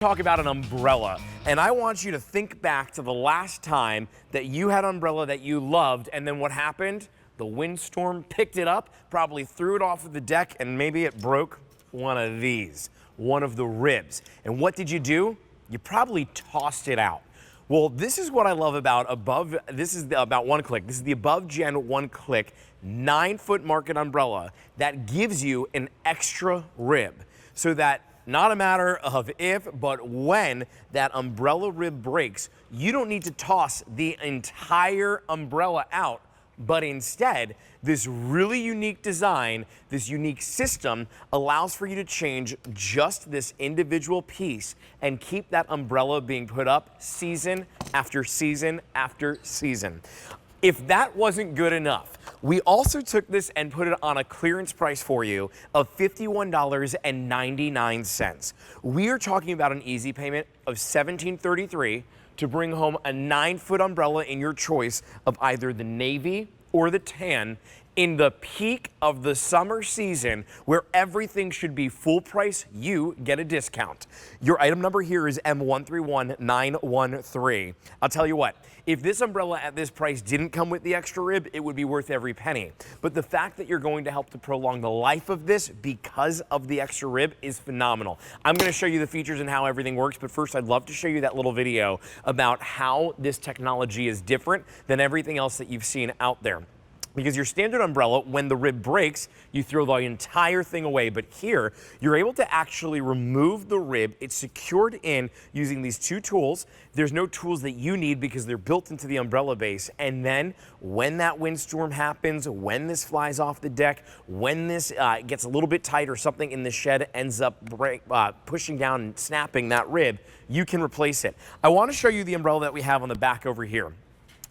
Talk about an umbrella, and I want you to think back to the last time that you had an umbrella that you loved, and then what happened? The windstorm picked it up, probably threw it off of the deck, and maybe it broke one of these, one of the ribs. And what did you do? You probably tossed it out. Well, this is what I love about about ONECLICK. This is the above gen ONECLICK 9-foot market umbrella that gives you an extra rib, so that not a matter of if, but when that umbrella rib breaks, you don't need to toss the entire umbrella out, but instead, this really unique design, this unique system allows for you to change just this individual piece and keep that umbrella being put up season after season after season. If that wasn't good enough, we also took this and put it on a clearance price for you of $51.99. We are talking about an easy payment of $17.33 to bring home a 9-foot umbrella in your choice of either the navy or the tan in the peak of the summer season, where everything should be full price. You get a discount. Your item number here is M131913. I'll tell you what, if this umbrella at this price didn't come with the extra rib, it would be worth every penny. But the fact that you're going to help to prolong the life of this because of the extra rib is phenomenal. I'm going to show you the features and how everything works, but first I'd love to show you that little video about how this technology is different than everything else that you've seen out there. Because your standard umbrella, when the rib breaks, you throw the entire thing away. But here, you're able to actually remove the rib. It's secured in using these two tools. There's no tools that you need because they're built into the umbrella base. And then when that windstorm happens, when this flies off the deck, when this gets a little bit tight or something in the shed ends up pushing down and snapping that rib, you can replace it. I want to show you the umbrella that we have on the back over here.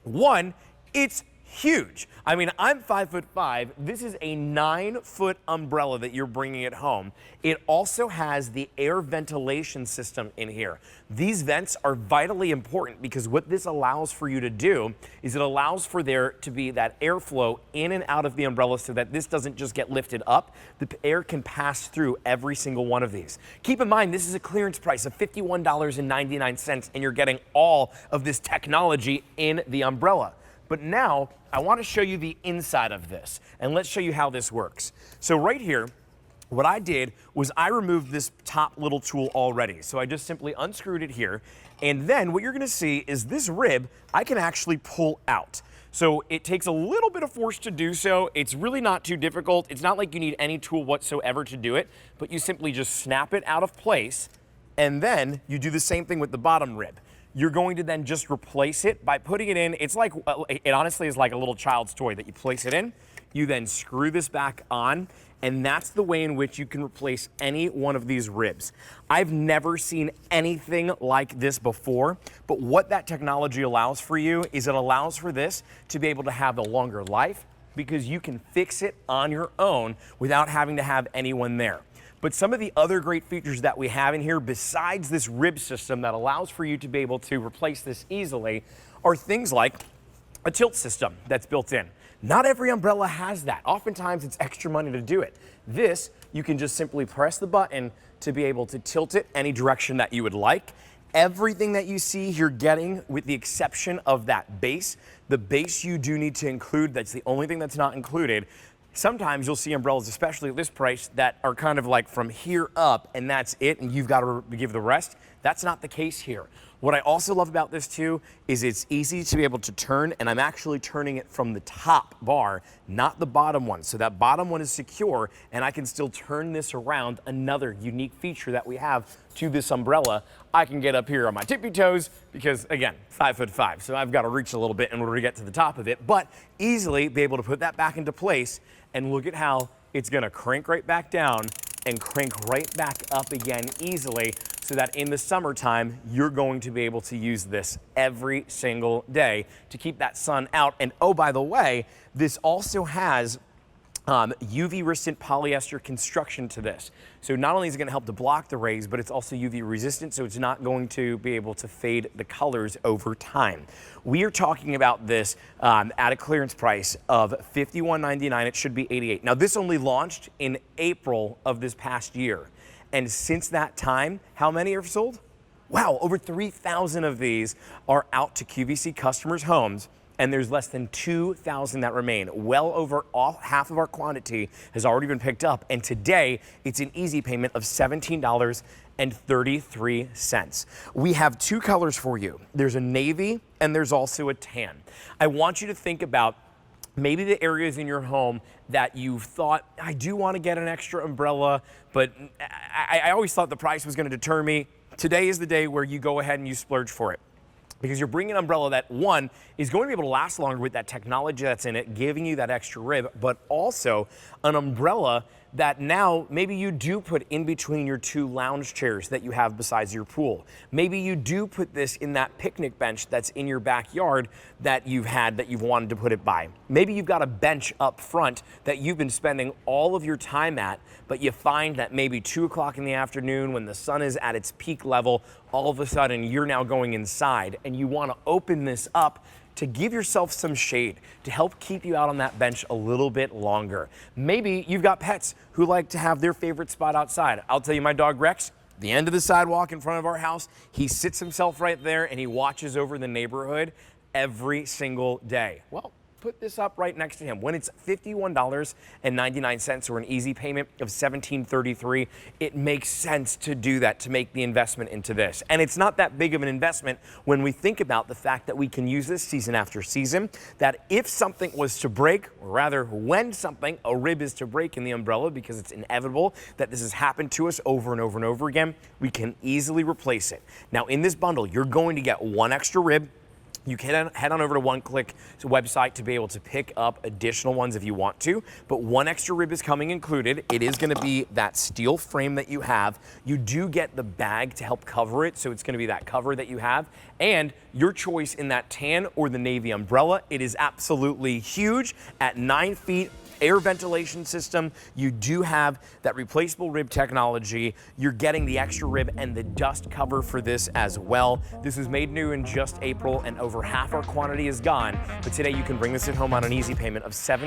One, it's huge. I mean, I'm 5'5". This is a 9-foot umbrella that you're bringing at home. It also has the air ventilation system in here. These vents are vitally important because what this allows for you to do is it allows for there to be that airflow in and out of the umbrella so that this doesn't just get lifted up. The air can pass through every single one of these. Keep in mind, this is a clearance price of $51.99, and you're getting all of this technology in the umbrella. But now, I want to show you the inside of this, and let's show you how this works. So right here, what I did was I removed this top little tool already. So I just simply unscrewed it here, and then what you're going to see is this rib I can actually pull out. So it takes a little bit of force to do so. It's really not too difficult. It's not like you need any tool whatsoever to do it, but you simply just snap it out of place, and then you do the same thing with the bottom rib. You're going to then just replace it by putting it in. It's like, it honestly is like a little child's toy that you place it in. You then screw this back on, and that's the way in which you can replace any one of these ribs. I've never seen anything like this before, but what that technology allows for you is it allows for this to be able to have a longer life because you can fix it on your own without having to have anyone there. But some of the other great features that we have in here, besides this rib system that allows for you to be able to replace this easily, are things like a tilt system that's built in. Not every umbrella has that. Oftentimes it's extra money to do it. This, you can just simply press the button to be able to tilt it any direction that you would like. Everything that you see you're getting, with the exception of that base. The base you do need to include. That's the only thing that's not included. Sometimes you'll see umbrellas, especially at this price, that are kind of like from here up and that's it, and you've got to give the rest. That's not the case here. What I also love about this too is it's easy to be able to turn, and I'm actually turning it from the top bar, not the bottom one. So that bottom one is secure, and I can still turn this around. Another unique feature that we have to this umbrella. I can get up here on my tippy toes because, again, 5'5", so I've got to reach a little bit in order to get to the top of it, but easily be able to put that back into place, and look at how it's going to crank right back down and crank right back up again easily, so that in the summertime, you're going to be able to use this every single day to keep that sun out. And oh, by the way, this also has UV resistant polyester construction to this. So not only is it going to help to block the rays, but it's also UV resistant, so it's not going to be able to fade the colors over time. We are talking about this at a clearance price of $51.99. It should be $88. Now this only launched in April of this past year. And since that time, how many are sold? Wow, over 3,000 of these are out to QVC customers' homes, and there's less than 2,000 that remain. Well over half of our quantity has already been picked up, and today it's an easy payment of $17.33. We have two colors for you. There's a navy and there's also a tan. I want you to think about maybe the areas in your home that you've thought, I do want to get an extra umbrella, but I always thought the price was going to deter me. Today is the day where you go ahead and you splurge for it, because you're bringing an umbrella that, one, is going to be able to last longer with that technology that's in it, giving you that extra rib, but also an umbrella that now maybe you do put in between your two lounge chairs that you have besides your pool. Maybe you do put this in that picnic bench that's in your backyard that you've wanted to put it by. Maybe you've got a bench up front that you've been spending all of your time at, but you find that maybe 2 o'clock in the afternoon when the sun is at its peak level, all of a sudden you're now going inside and you want to open this up to give yourself some shade, to help keep you out on that bench a little bit longer. Maybe you've got pets who like to have their favorite spot outside. I'll tell you, my dog Rex, the end of the sidewalk in front of our house, he sits himself right there and he watches over the neighborhood every single day. Well, put this up right next to him. When it's $51.99 or an easy payment of $17.33, it makes sense to do that, to make the investment into this. And it's not that big of an investment when we think about the fact that we can use this season after season, that if something was to break, or rather when a rib is to break in the umbrella, because it's inevitable that this has happened to us over and over and over again, we can easily replace it. Now in this bundle, you're going to get one extra rib. You can head on over to ONECLICK's website to be able to pick up additional ones if you want to, but one extra rib is coming included. It is going to be that steel frame that you have. You do get the bag to help cover it, so it's going to be that cover that you have, and your choice in that tan or the navy umbrella. It is absolutely huge at 9 feet. Air ventilation system. You do have that replaceable rib technology. You're getting the extra rib and the dust cover for this as well. This was made new in just April and over half our quantity is gone. But today you can bring this at home on an easy payment of $7.